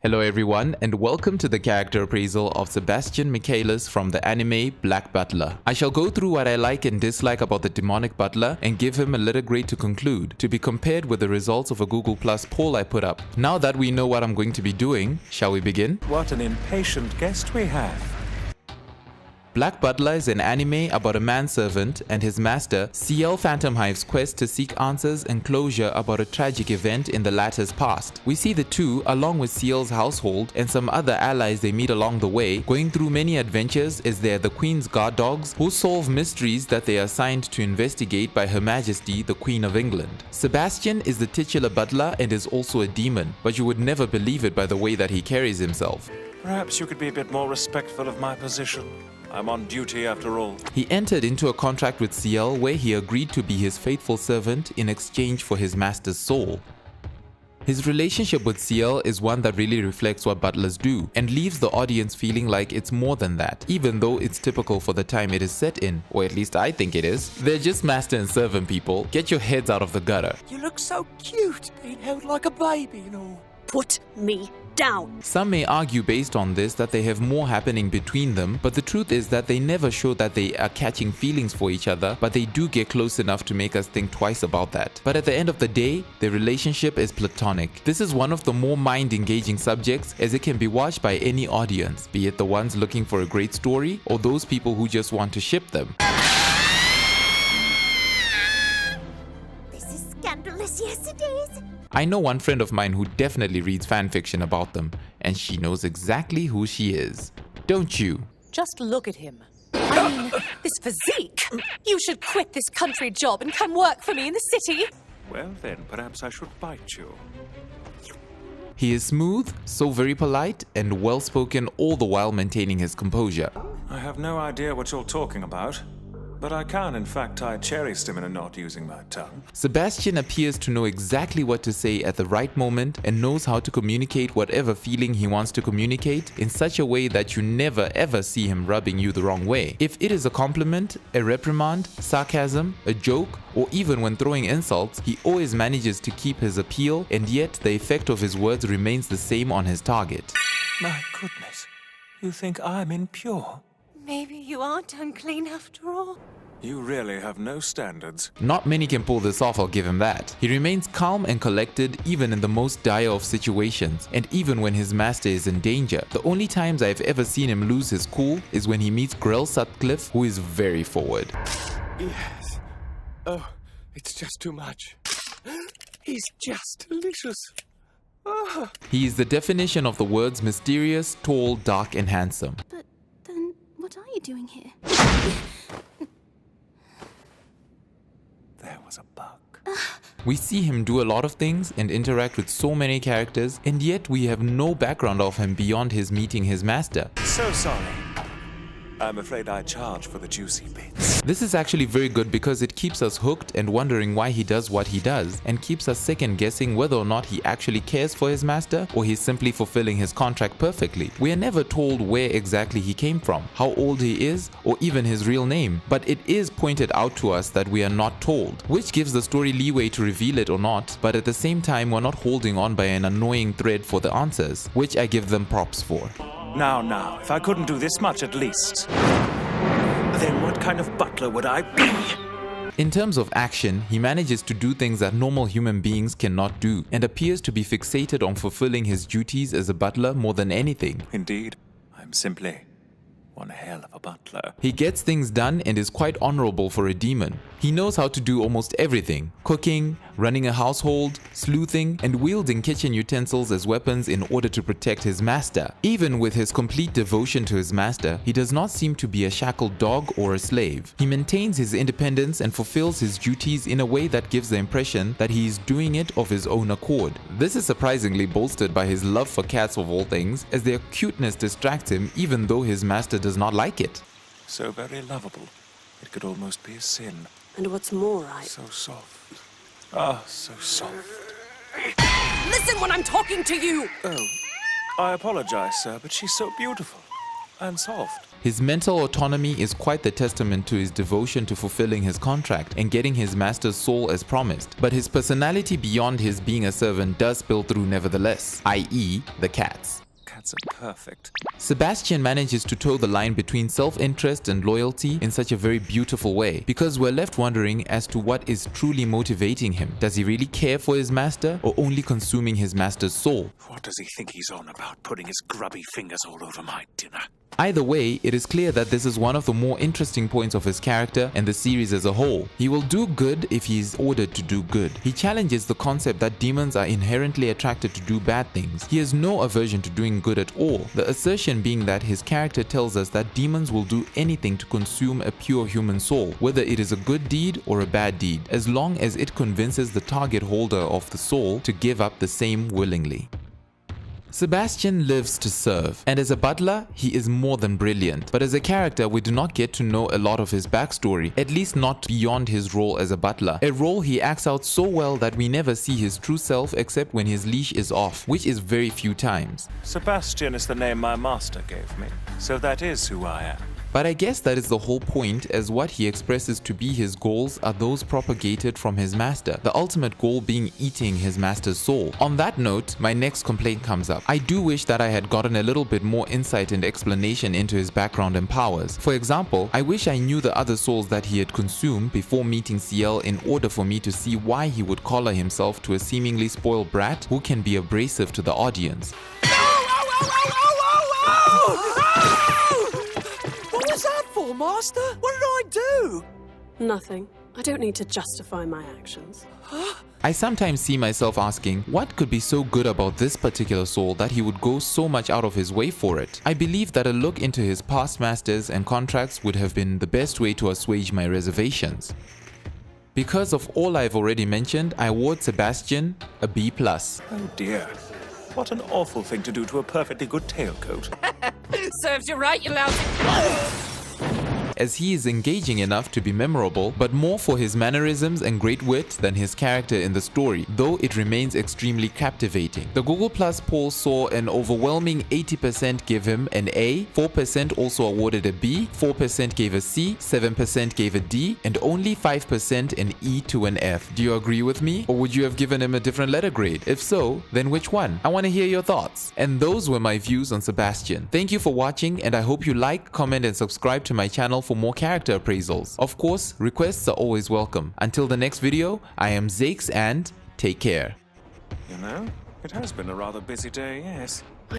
Hello everyone, and welcome to the character appraisal of Sebastian Michaelis from the anime Black Butler. I shall go through what I like and dislike about the demonic butler and give him a letter grade to conclude, to be compared with the results of a Google Plus poll I put up. Now that we know what I'm going to be doing, shall we begin? What an impatient guest we have. Black Butler is an anime about a manservant and his master, CL Phantomhive's quest to seek answers and closure about a tragic event in the latter's past. We see the two, along with CL's household and some other allies they meet along the way, going through many adventures as they are the Queen's guard dogs who solve mysteries that they are assigned to investigate by Her Majesty the Queen of England. Sebastian is the titular butler and is also a demon, but you would never believe it by the way that he carries himself. Perhaps you could be a bit more respectful of my position. I'm on duty after all. He entered into a contract with CL where he agreed to be his faithful servant in exchange for his master's soul. His relationship with CL is one that really reflects what butlers do and leaves the audience feeling like it's more than that, even though it's typical for the time it is set in, or at least I think it is. They're just master and servant people. Get your heads out of the gutter. You look so cute, being held like a baby and all. Put me down. Some may argue based on this that they have more happening between them, but the truth is that they never show that they are catching feelings for each other, but they do get close enough to make us think twice about that. But at the end of the day, their relationship is platonic. This is one of the more mind-engaging subjects as it can be watched by any audience, be it the ones looking for a great story or those people who just want to ship them. This is scandalous, yes it is. I know one friend of mine who definitely reads fanfiction about them, and she knows exactly who she is. Don't you? Just look at him. I mean, this physique. You should quit this country job and come work for me in the city. Well then, perhaps I should bite you. He is smooth, so very polite, and well-spoken all the while maintaining his composure. I have no idea what you're talking about, but I can in fact tie cherry stem in a knot using my tongue. Sebastian appears to know exactly what to say at the right moment and knows how to communicate whatever feeling he wants to communicate in such a way that you never ever see him rubbing you the wrong way. If it is a compliment, a reprimand, sarcasm, a joke, or even when throwing insults, he always manages to keep his appeal, and yet the effect of his words remains the same on his target. My goodness, you think I'm impure? Maybe you aren't unclean after all. You really have no standards. Not many can pull this off, I'll give him that. He remains calm and collected even in the most dire of situations, and even when his master is in danger. The only times I've ever seen him lose his cool is when he meets Grell Sutcliffe, who is very forward. Yes. Oh, it's just too much. He's just delicious. Oh. He is the definition of the words mysterious, tall, dark, and handsome. But then, what are you doing here? There was a bug. We see him do a lot of things and interact with so many characters, and yet we have no background of him beyond his meeting his master. So sorry. I'm afraid I charge for the juicy bits. This is actually very good because it keeps us hooked and wondering why he does what he does, and keeps us second guessing whether or not he actually cares for his master or he's simply fulfilling his contract perfectly. We are never told where exactly he came from, how old he is, or even his real name, but it is pointed out to us that we are not told, which gives the story leeway to reveal it or not, but at the same time we're not holding on by an annoying thread for the answers, which I give them props for. Now, if I couldn't do this much at least, then what kind of butler would I be? In terms of action, he manages to do things that normal human beings cannot do, and appears to be fixated on fulfilling his duties as a butler more than anything. Indeed, I'm simply one hell of a butler. He gets things done and is quite honorable for a demon. He knows how to do almost everything: cooking, running a household, sleuthing, and wielding kitchen utensils as weapons in order to protect his master. Even with his complete devotion to his master, he does not seem to be a shackled dog or a slave. He maintains his independence and fulfills his duties in a way that gives the impression that he is doing it of his own accord. This is surprisingly bolstered by his love for cats of all things, as their cuteness distracts him even though his master does not like it. So very lovable, it could almost be a sin. And what's more, So soft. Ah, so soft. Listen when I'm talking to you. Oh, I apologize, sir, but she's so beautiful. and soft. His mental autonomy is quite the testament to his devotion to fulfilling his contract and getting his master's soul as promised. But his personality beyond his being a servant does spill through nevertheless, i.e. the cats. Cats are perfect. Sebastian manages to toe the line between self-interest and loyalty in such a very beautiful way, because we're left wondering as to what is truly motivating him. Does he really care for his master, or only consuming his master's soul? What does he think he's on about, putting his grubby fingers all over my dinner? Either way, it is clear that this is one of the more interesting points of his character and the series as a whole. He will do good if he is ordered to do good. He challenges the concept that demons are inherently attracted to do bad things. He has no aversion to doing good at all, the assertion being that his character tells us that demons will do anything to consume a pure human soul, whether it is a good deed or a bad deed, as long as it convinces the target holder of the soul to give up the same willingly. Sebastian lives to serve, and as a butler, he is more than brilliant. But as a character, we do not get to know a lot of his backstory, at least not beyond his role as a butler. A role he acts out so well that we never see his true self except when his leash is off, which is very few times. Sebastian is the name my master gave me, so that is who I am. But I guess that is the whole point, as what he expresses to be his goals are those propagated from his master, the ultimate goal being eating his master's soul. On that note, my next complaint comes up. I do wish that I had gotten a little bit more insight and explanation into his background and powers. For example, I wish I knew the other souls that he had consumed before meeting CL in order for me to see why he would collar himself to a seemingly spoiled brat who can be abrasive to the audience. What was that for, Master? What did I do? Nothing. I don't need to justify my actions. I sometimes see myself asking, what could be so good about this particular soul that he would go so much out of his way for it? I believe that a look into his past masters and contracts would have been the best way to assuage my reservations. Because of all I've already mentioned, I award Sebastian a B+. Oh dear. What an awful thing to do to a perfectly good tailcoat. Serves you right, you lousy... As he is engaging enough to be memorable, but more for his mannerisms and great wit than his character in the story, though it remains extremely captivating. The Google Plus poll saw an overwhelming 80% give him an A, 4% also awarded a B, 4% gave a C, 7% gave a D, and only 5% an E to an F. Do you agree with me? Or would you have given him a different letter grade? If so, then which one? I want to hear your thoughts. And those were my views on Sebastian. Thank you for watching, and I hope you like, comment, and subscribe to my channel for more character appraisals. Of course, requests are always welcome. Until the next video, I am Zakes and take care. You know, it has been a rather busy day, yes.